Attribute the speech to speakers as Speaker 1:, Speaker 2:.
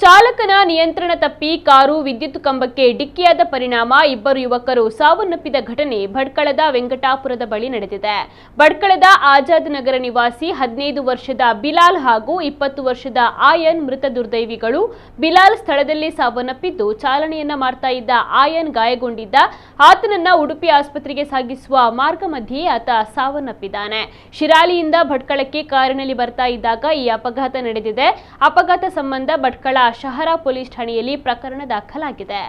Speaker 1: ಚಾಲಕನ ನಿಯಂತ್ರಣ ತಪ್ಪಿ ಕಾರು ವಿದ್ಯುತ್ ಕಂಬಕ್ಕೆ ಡಿಕ್ಕಿಯಾದ ಪರಿಣಾಮ ಇಬ್ಬರು ಯುವಕರು ಸಾವನ್ನಪ್ಪಿದ ಘಟನೆ ಭಟ್ಕಳದ ವೆಂಕಟಾಪುರದ ಬಳಿ ನಡೆದಿದೆ. ಭಟ್ಕಳದ ಆಜಾದ್ ನಗರ ನಿವಾಸಿ 15 ವರ್ಷದ ಬಿಲಾಲ್ ಹಾಗೂ 20 ವರ್ಷದ ಆಯನ್ ಮೃತ ದುರ್ದೈವಿಗಳು. ಬಿಲಾಲ್ ಸ್ಥಳದಲ್ಲಿ ಸಾವನ್ನಪ್ಪಿದ್ದು, ಚಾಲನೆಯನ್ನ ಮಾಡ್ತಾ ಇದ್ದ ಆಯನ್ ಗಾಯಗೊಂಡಿದ್ದ. ಆತನನ್ನ ಉಡುಪಿ ಆಸ್ಪತ್ರೆಗೆ ಸಾಗಿಸುವ ಮಾರ್ಗ ಮಧ್ಯೆ ಆತ ಸಾವನ್ನಪ್ಪಿದ್ದಾನೆ. ಶಿರಾಲಿಯಿಂದ ಭಟ್ಕಳಕ್ಕೆ ಕಾರಿನಲ್ಲಿ ಬರ್ತಾ ಇದ್ದಾಗ ಈ ಅಪಘಾತ ನಡೆದಿದೆ. ಅಪಘಾತ ಸಂಬಂಧ ಭಟ್ಕಳ ಶಹರ ಪೊಲೀಸ್ ಠಾಣೆಯಲ್ಲಿ ಪ್ರಕರಣ ದಾಖಲಾಗಿದೆ.